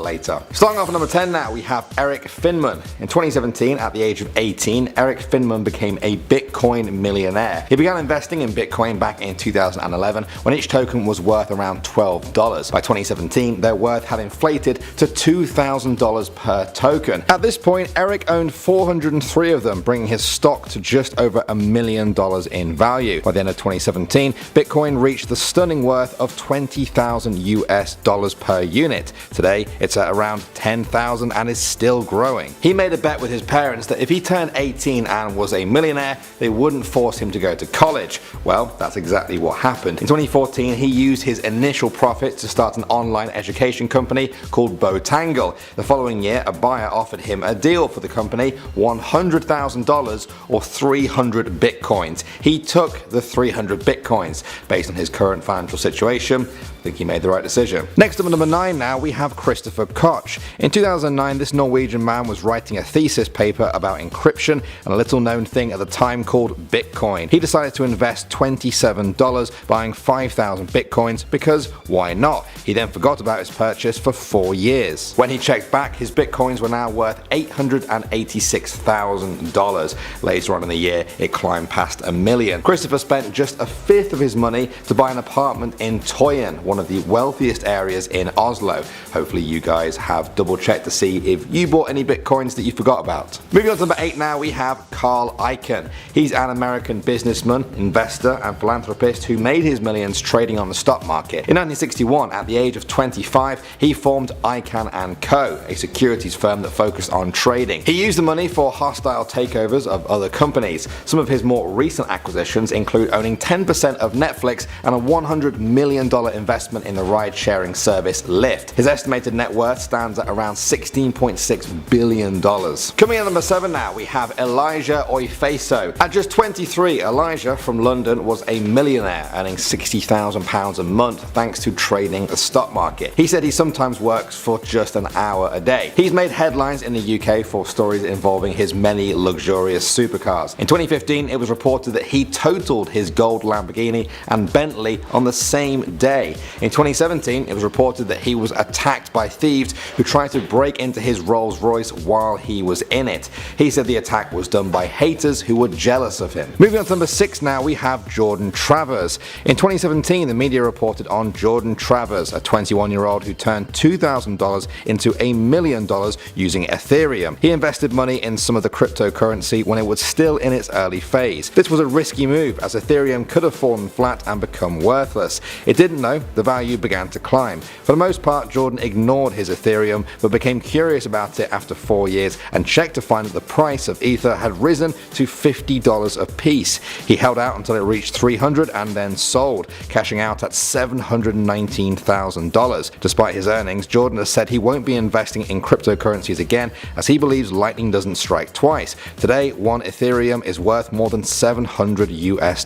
later. Starting off at number 10 now, we have Eric Finman. In 2017, at the age of 18, Eric Finman became a Bitcoin millionaire. He began investing in Bitcoin back in 2011 when each token was worth around $12. By 2017, their worth had inflated to $2,000 per token. At this point, Eric owned 403 of them, bringing his stock to just over $1 million in value. By the end of 2017, Bitcoin reached the stunning worth of $20,000 per unit. Today, it's at around $10,000 and is still growing. He made a bet with his parents that if he turned 18 and was a millionaire, they wouldn't force him to go to college. Well, that's exactly what happened. In 2014, he used his initial profit to start an online education company called Botangle. The following year, a buyer offered him a deal for the company, $100,000 or 300 bitcoins. He took the 300 bitcoins. Based on his current financial situation, I think he made the right decision. Next up at number 9 now, we have Christopher Koch. In 2009, this Norwegian man was writing a thesis paper about encryption and a little known thing at the time called Bitcoin. He decided to invest $27 buying 5,000 bitcoins because why not? He then forgot about his purchase for 4 years. When he checked back, his bitcoins were now worth $886,000. Later on in the year, it climbed past $1 million. Christopher spent just a fifth of his money to buy an apartment in Tøyen, one of the wealthiest areas in Oslo. Hopefully you guys have double checked to see if you bought any bitcoins that you forgot about. Moving on to number 8 now, we have Carl Icahn. He's an American businessman, investor and philanthropist who made his millions trading on the stock market. In 1961, at the age of 25, he formed Icahn & Co., a securities firm that focused on trading. He used the money for hostile takeovers of other companies. Some of his more recent acquisitions include owning 10% of Netflix and a $100 million investment in the ride-sharing service Lyft. His estimated net worth stands at around $16.6 billion. Coming in at number 7 now, we have Elijah Oifeso. At just 23, Elijah from London was a millionaire, earning £60,000 a month thanks to trading the stock market. He said he sometimes works for just an hour a day. He's made headlines in the UK for stories involving his many luxurious supercars. In 2015, it was reported that he totaled his gold Lamborghini and Bentley on the same day. In 2017, it was reported that he was attacked by thieves who tried to break into his Rolls Royce while he was in it. He said the attack was done by haters who were jealous of him. Moving on to number 6 now, we have Jordan Travers. In 2017, the media reported on Jordan Travers, a 21-year-old who turned $2,000 into $1 million using Ethereum. He invested money in some of the cryptocurrency when it was still in its early phase. This was a risky move as Ethereum could have fallen flat and become worthless. It didn't though, the value began to climb. For the most part, Jordan ignored his Ethereum but became curious about it after 4 years and checked to find that the price of Ether had risen to $50 a piece. He held out until it reached $300 and then sold, cashing out at $719,000. Despite his earnings, Jordan has said he won't be investing in cryptocurrencies again as he believes lightning doesn't strike twice. Today, one Ethereum is worth more than $700 US.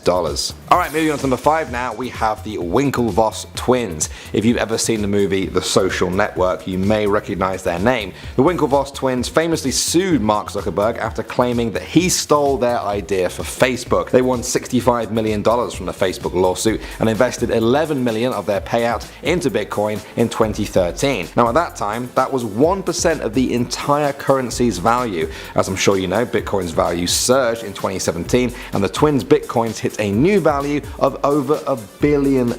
Alright, moving on to number 5 now, we have the Winklevoss twins. If you've ever seen the movie The Social Network, you may recognize their name. The Winklevoss twins famously sued Mark Zuckerberg after claiming that he stole their idea for Facebook. They won $65 million from the Facebook lawsuit and invested $11 million of their payout into Bitcoin in 2013. Now at that time, that was 1% of the entire currency's value. As I'm sure you know, Bitcoin's value surged in 2017 and the twins' Bitcoins hit a new value of over $1 billion.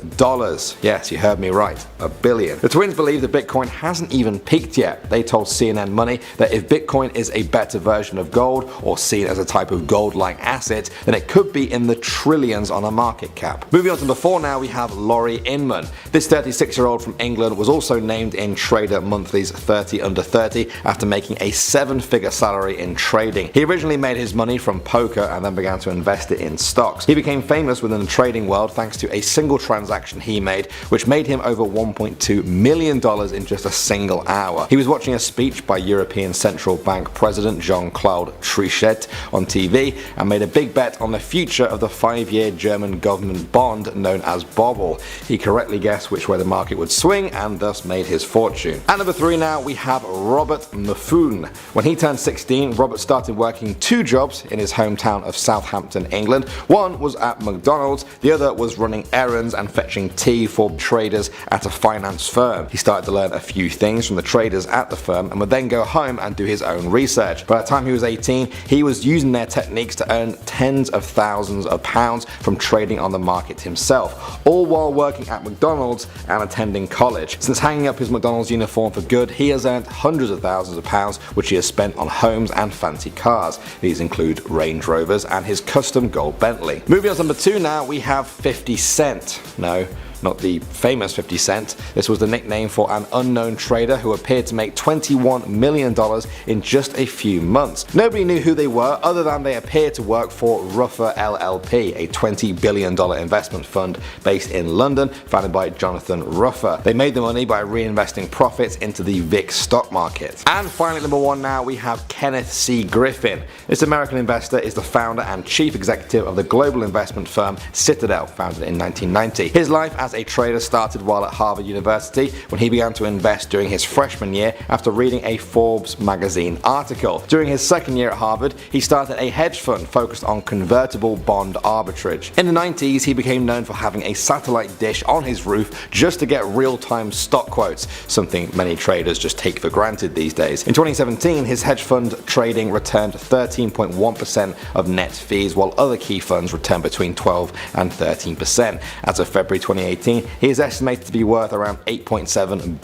Yes, you heard me right, $1 billion. The twins believe that Bitcoin hasn't even peaked yet. They told CNN Money that if Bitcoin is a better version of gold or seen as a type of gold-like asset, then it could be in the trillions on a market cap. Moving on to number 4 now, we have Laurie Inman. This 36-year-old from England was also named in Trader Monthly's 30 Under 30 after making a 7-figure salary in trading. He originally made his money from poker and then began to invest it in stocks. He became famous within the trading world thanks to a single transaction he made, which made him over $1.2 million in just a single hour. He was watching a speech by European Central Bank President Jean-Claude Trichet on TV and made a big bet on the future of the 5-year German government bond known as Bobble. He correctly guessed which way the market would swing and thus made his fortune. At number 3 now, we have Robert Mifune. When he turned 16, Robert started working 2 jobs in his hometown of Southampton, England. One was at McDonald's, the other was running errands and fetching tea for for traders at a finance firm. He started to learn a few things from the traders at the firm and would then go home and do his own research. By the time he was 18, he was using their techniques to earn tens of thousands of pounds from trading on the market himself, all while working at McDonald's and attending college. Since hanging up his McDonald's uniform for good, he has earned hundreds of thousands of pounds, which he has spent on homes and fancy cars. These include Range Rovers and his custom gold Bentley. Moving on to number 2 now, we have 50 Cent. No, not the famous 50 Cent. This was the nickname for an unknown trader who appeared to make $21 million in just a few months. Nobody knew who they were other than they appeared to work for Ruffer LLP, a $20 billion investment fund based in London, founded by Jonathan Ruffer. They made the money by reinvesting profits into the VIX stock market. And finally, number 1 now, we have Kenneth C. Griffin. This American investor is the founder and chief executive of the global investment firm Citadel, founded in 1990. His life as a trader started while at Harvard University, when he began to invest during his freshman year after reading a Forbes magazine article. During his second year at Harvard, he started a hedge fund focused on convertible bond arbitrage. In the 90s, he became known for having a satellite dish on his roof just to get real-time stock quotes, something many traders just take for granted these days. In 2017, his hedge fund trading returned 13.1% of net fees, while other key funds returned between 12 and 13%. As of February 2018, he is estimated to be worth around $8.7